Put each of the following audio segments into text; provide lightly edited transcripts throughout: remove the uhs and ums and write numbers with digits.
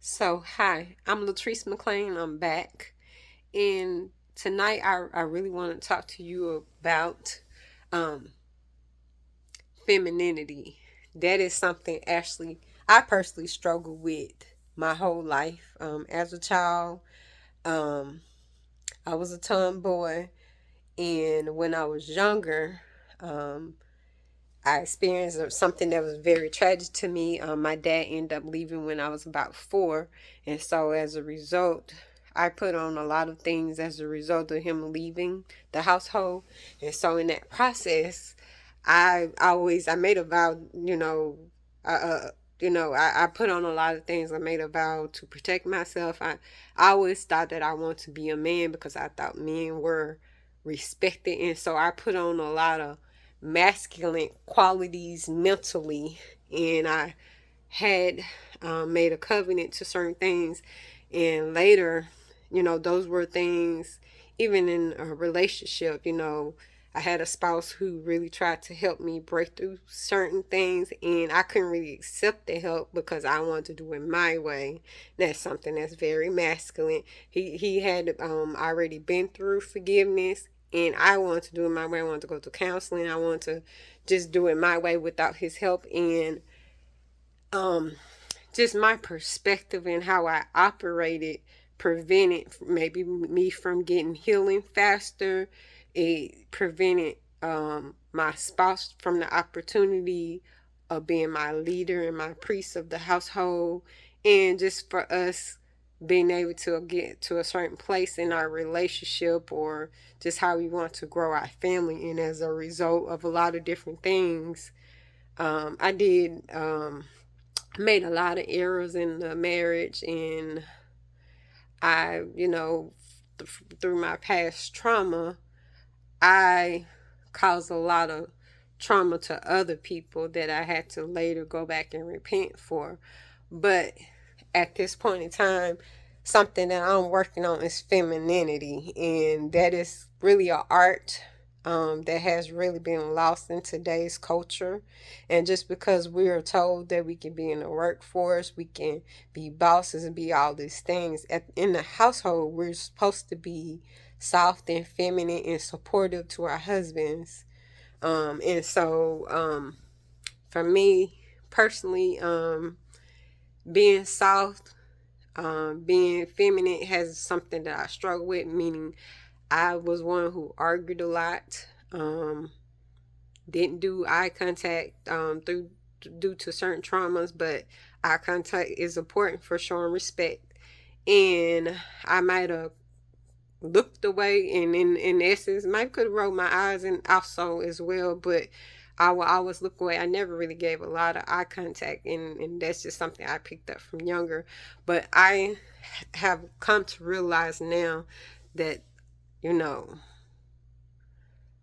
Hi, I'm Latrice McLean. I'm back. And tonight I really want to talk to you about um, femininity. That is something actually I personally struggle with my whole life. As a child, um, I was a tomboy. And when I was younger, um, I experienced something that was very tragic to me. My dad ended up leaving when I was about 4. And so as a result, I put on a lot of things as a result of him leaving the household. And so in that process, I made a vow, uh, uh, I put on a lot of things. I made a vow to protect myself. I always thought that I want to be a man because I thought men were respected. And so I put on a lot of masculine qualities mentally, and I had made a covenant to certain things, and later, those were things. Even in a relationship, I had a spouse who really tried to help me break through certain things, and I couldn't really accept the help because I wanted to do it my way. That's something that's very masculine. He had already been through forgiveness, and I wanted to do it my way. I wanted to go to counseling. I wanted to just do it my way without his help, and um, just my perspective and how I operated prevented maybe me from getting healing faster. It prevented my spouse from the opportunity of being my leader and my priest of the household, and just for us being able to get to a certain place in our relationship, or just how we want to grow our family. And as a result of a lot of different things, I did made a lot of errors in the marriage, and I, through my past trauma, I caused a lot of trauma to other people that I had to later go back and repent for. But at this point in time, something that I'm working on is femininity, and that is really an art that has really been lost in today's culture. And just because we are told that we can be in the workforce, we can be bosses and be all these things, in the household, we're supposed to be soft and feminine and supportive to our husbands. And so for me personally, being soft, being feminine has something that I struggle with, meaning I was one who argued a lot, didn't do eye contact through due to certain traumas, but eye contact is important for showing respect. And I might have looked away, and in essence might could have rolled my eyes and also as well, but I will always look away. I never really gave a lot of eye contact, and that's just something I picked up from younger. But I have come to realize now that, you know,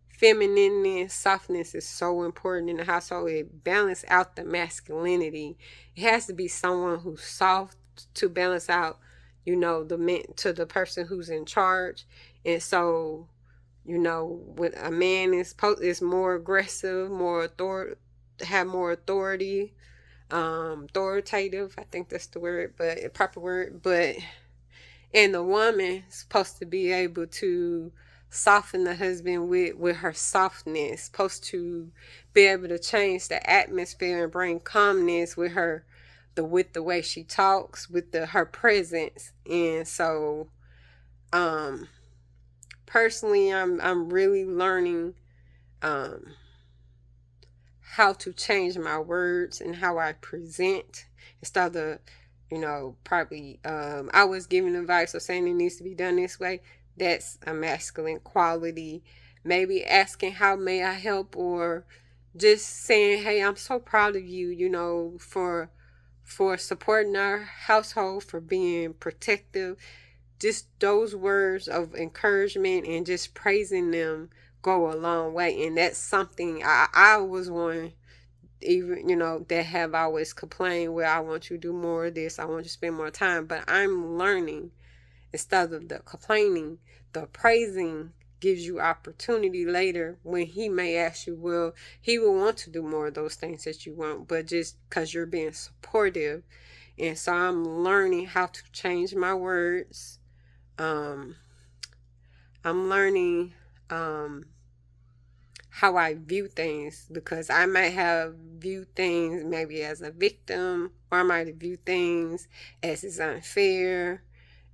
femininity, softness is so important in the household. It balances out the masculinity. It has to be someone who's soft to balance out, the man to the person who's in charge. And so, when a man is more aggressive, more have more authority, authoritative. I think that's the word, but proper word. But and the woman is supposed to be able to soften the husband with her softness, supposed to be able to change the atmosphere and bring calmness with the way she talks, with her presence. And so um personally, I'm really learning um how to change my words and how I present, instead of, probably I was giving advice or saying it needs to be done this way. That's a masculine quality. Maybe asking how may I help, or just saying, hey, I'm so proud of you, for supporting our household, for being protective. Just those words of encouragement and just praising them go a long way. And that's something I was one, even, that have always complained, where I want you to do more of this, I want you to spend more time. But I'm learning, instead of the complaining, the praising gives you opportunity later when he may ask you. Well, he will want to do more of those things that you want, but just because you're being supportive, And so I'm learning how to change my words. Um, I'm learning how I view things, because I might have viewed things maybe as a victim, or I might have viewed things as it's unfair,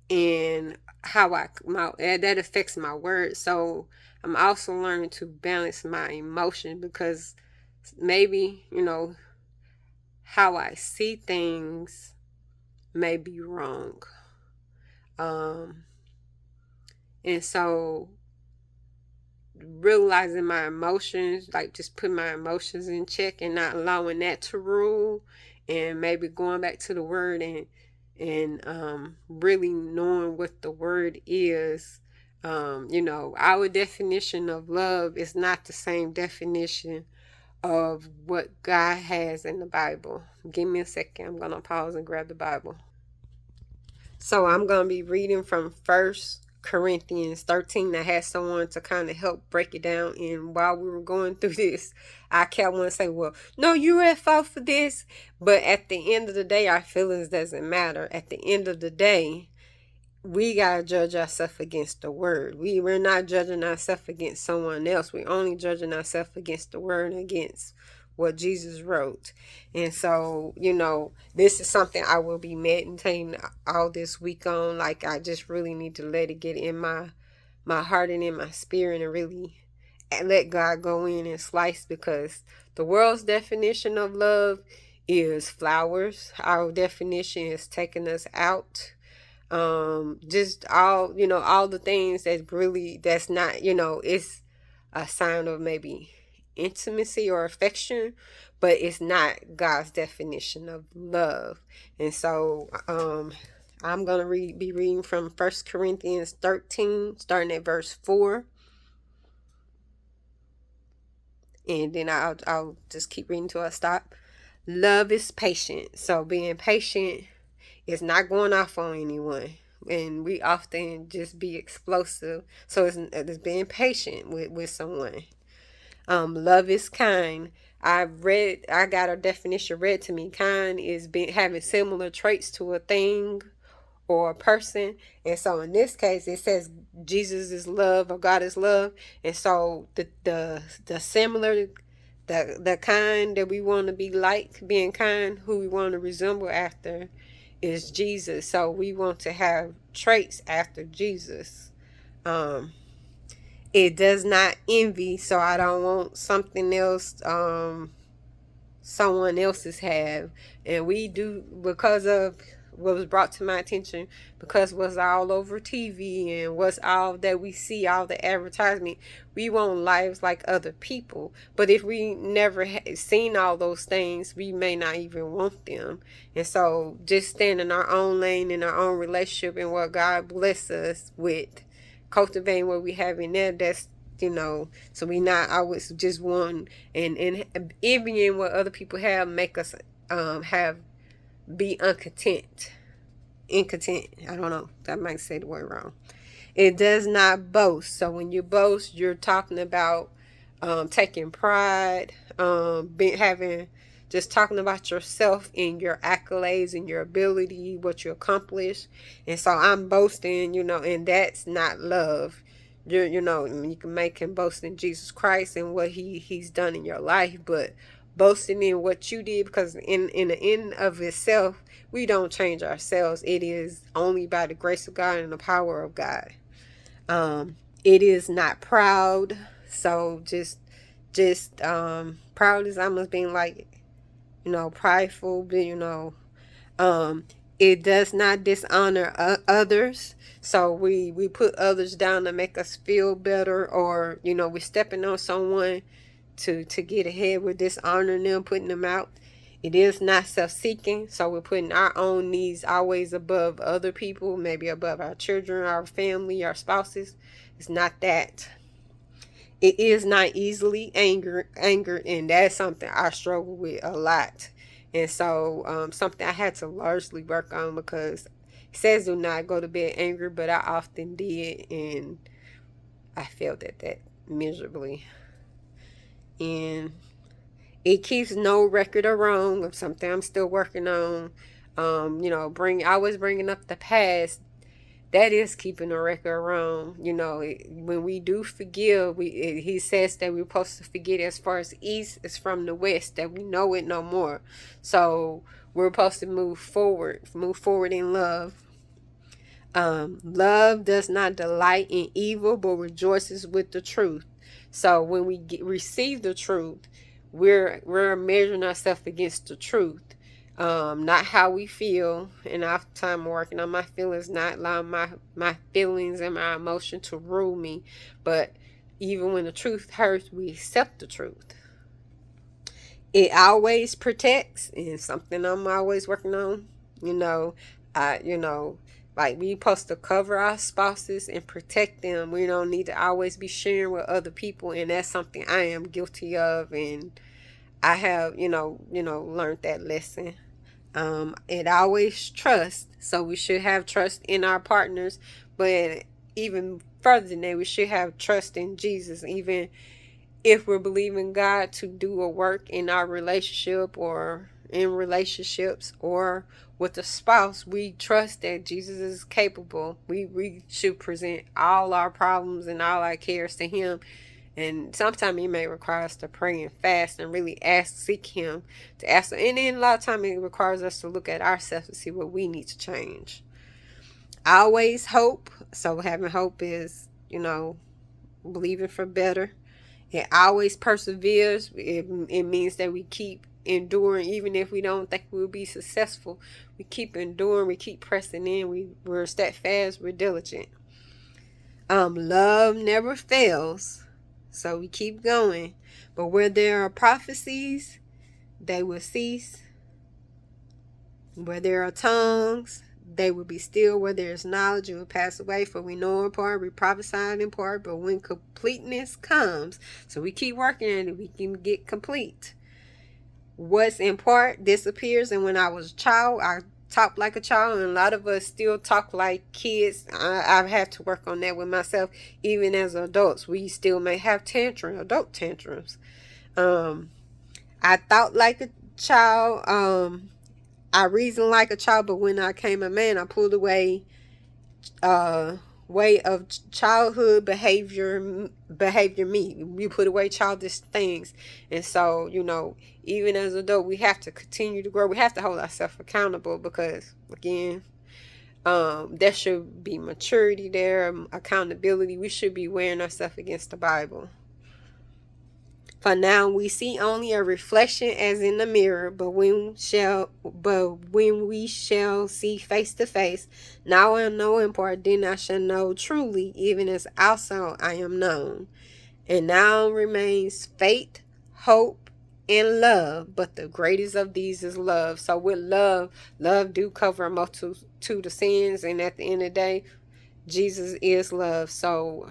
and how that affects my words. So I'm also learning to balance my emotion, because maybe, how I see things may be wrong. Um, and so realizing my emotions, like just putting my emotions in check and not allowing that to rule, and maybe going back to the word, and really knowing what the word is. Our definition of love is not the same definition of what God has in the Bible. Give me a second. I'm gonna pause and grab the Bible. So I'm going to be reading from First Corinthians 13. I had someone to kind of help break it down. And while we were going through this, I kept wanting to say, well, no, you're at fault for this. But at the end of the day, our feelings doesn't matter. At the end of the day, we gotta judge ourselves against the word. We're not judging ourselves against someone else. We're only judging ourselves against the word and against what Jesus wrote. And so, this is something I will be meditating all this week on. Like, I just really need to let it get in my heart and in my spirit, and really let God go in and slice, because the world's definition of love is flowers. Our definition is taking us out, just all the things that's not, it's a sign of maybe intimacy or affection, but it's not God's definition of love. And so I'm gonna be reading from First Corinthians 13, starting at verse 4, and then I'll just keep reading till I stop. Love is patient. So being patient is not going off on anyone. And we often just be explosive. So it's being patient with someone. Love is kind. I got a definition read to me. Kind is having similar traits to a thing or a person. And so in this case, it says Jesus is love, or God is love. And so the similar, the kind that we want to be like, being kind, who we want to resemble after, is Jesus. So we want to have traits after Jesus. It does not envy, so I don't want something else someone else's have. And we do, because of what was brought to my attention, because what's all over TV and what's all that we see, all the advertisement, we want lives like other people. But if we never seen all those things, we may not even want them. And so just staying in our own lane, in our own relationship, and what God bless us with, cultivating what we have in there, that's, so we not always just one, and envying what other people have make us have be incontent. I don't know, I might say the word wrong. It does not boast. So when you boast, you're talking about taking pride, having, just talking about yourself and your accolades and your ability, what you accomplish. And so I'm boasting, and that's not love. You can make him boast in Jesus Christ and what he's done in your life, but boasting in what you did, because in the end of itself, we don't change ourselves. It is only by the grace of God and the power of God. It is not proud. So just proud is almost being like, prideful, but it does not dishonor others. So we put others down to make us feel better, or we're stepping on someone to get ahead. We're dishonoring them, putting them out. It is not self-seeking. So we're putting our own needs always above other people, maybe above our children, our family, our spouses. It's not that. It is not easily angered, and that's something I struggle with a lot. And so something I had to largely work on, because it says do not go to bed angry, but I often did, and I failed at that miserably. And it keeps no record of wrong, of something I'm still working on. Always bringing up the past. That is keeping a record wrong. When we do forgive, he says that we're supposed to forget as far as east is from the west, that we know it no more. So we're supposed to move forward in love. Love does not delight in evil, but rejoices with the truth. So when we receive the truth, we're measuring ourselves against the truth, not how we feel. And oftentimes I'm working on my feelings, not allowing my feelings and my emotion to rule me. But even when the truth hurts, we accept the truth. It always protects, and something I'm always working on. You know, I you know, like we supposed to cover our spouses and protect them. We don't need to always be sharing with other people, and that's something I am guilty of, and I have learned that lesson. It always trust, so we should have trust in our partners, but even further than that, we should have trust in Jesus, even if we're believing God to do a work in our relationship or in relationships or with a spouse. We trust that Jesus is capable. We should present all our problems and all our cares to him. And sometimes it may require us to pray and fast and really seek him to ask. And then a lot of times it requires us to look at ourselves to see what we need to change. I always hope. So having hope is, believing for better. It always perseveres. It means that we keep enduring, even if we don't think we'll be successful. We keep enduring. We keep pressing in. We're steadfast. We're diligent. Love never fails, so we keep going. But where there are prophecies, they will cease. Where there are tongues, they will be still. Where there is knowledge, it will pass away. For we know in part, we prophesy in part. But when completeness comes, so we keep working at it, we can get complete. What's in part disappears. And when I was a child, I talked like a child, and a lot of us still talk like kids. I've had to work on that with myself. Even as adults, we still may have adult tantrums. I thought like a child. I reasoned like a child, but when I came a man, I pulled away way of childhood behavior me. We put away childish things. And so, even as an adult, we have to continue to grow. We have to hold ourselves accountable because, again, there should be maturity there, accountability. We should be wearing ourselves against the Bible. For now we see only a reflection as in the mirror, but when we shall see face to face, now I know in part, then I shall know truly, even as also I am known. And now remains faith, hope, and love, but the greatest of these is love. So with love do cover a multitude of sins, and at the end of the day, Jesus is love. So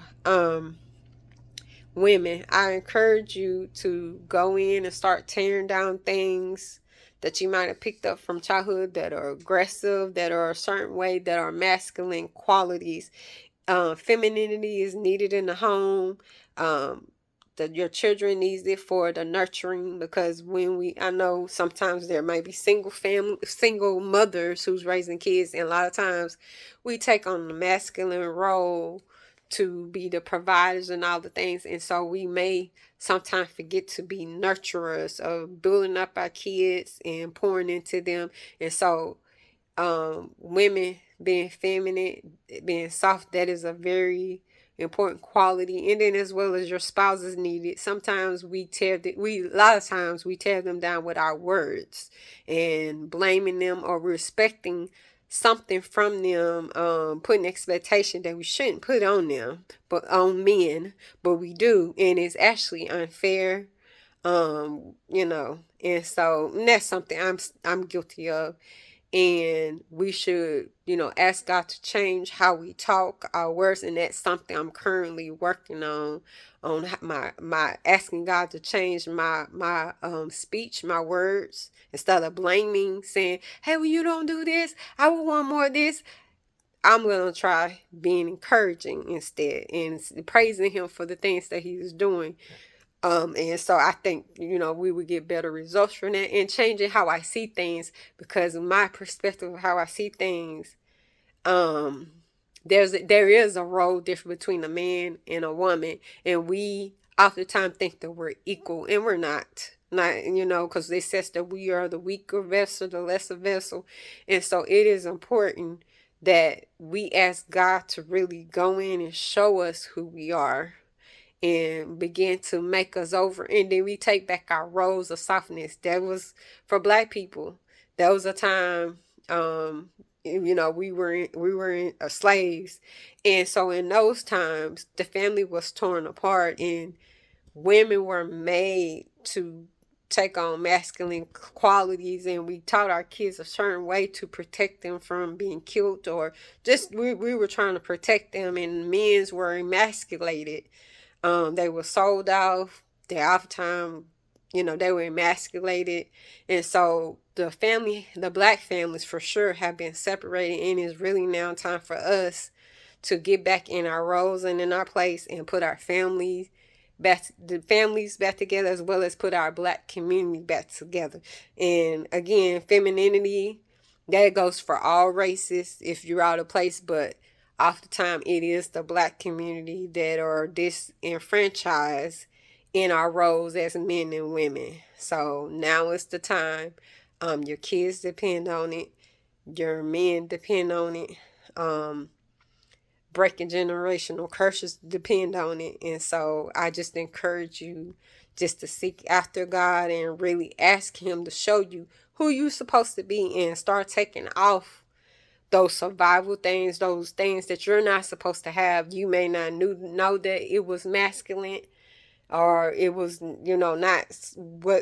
women, I encourage you to go in and start tearing down things that you might have picked up from childhood that are aggressive, that are a certain way, that are masculine qualities. Femininity is needed in the home. That your children needs it for the nurturing, because I know sometimes there may be single mothers who's raising kids, and a lot of times we take on the masculine role to be the providers and all the things, and so we may sometimes forget to be nurturers of building up our kids and pouring into them. And so women being feminine, being soft, that is a very important quality. And then as well as your spouses need it. Sometimes a lot of times we tear them down with our words and blaming them or respecting something from them, putting expectation that we shouldn't put on them, but on men, but we do, and it's actually unfair. And so that's something I'm guilty of. And we should, ask God to change how we talk, our words, and that's something I'm currently working on my asking God to change my speech, my words, instead of blaming, saying, "Hey, well, you don't do this. I would want more of this." I'm gonna try being encouraging instead and praising Him for the things that He's doing. And so I think, we would get better results from that and changing how I see things, because my perspective of how I see things, um, there is a role difference between a man and a woman, and we oftentimes think that we're equal, and we're not. Not, because it says that we are the weaker vessel, the lesser vessel. And so it is important that we ask God to really go in and show us who we are and begin to make us over. And then we take back our roles of softness. That was for black people. That was a time, we were slaves. And so in those times, the family was torn apart, and women were made to take on masculine qualities, and we taught our kids a certain way to protect them from being killed, or just we were trying to protect them, and men's were emasculated. They were sold off. They oftentimes, they were emasculated. And so the black families for sure have been separated, and it's really now time for us to get back in our roles and in our place and put our families back together, as well as put our black community back together. And again, femininity, that goes for all races if you're out of place, but oftentimes it is the black community that are disenfranchised in our roles as men and women. So now is the time. Your kids depend on it. Your men depend on it. Breaking generational curses depend on it. And so I just encourage you just to seek after God and really ask Him to show you who you're supposed to be, and start taking off those survival things, those things that you're not supposed to have. You may not know that it was masculine, or it was, not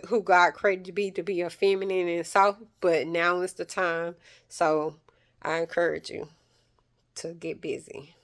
who God created to be a feminine and soft, but now is the time. So I encourage you to get busy.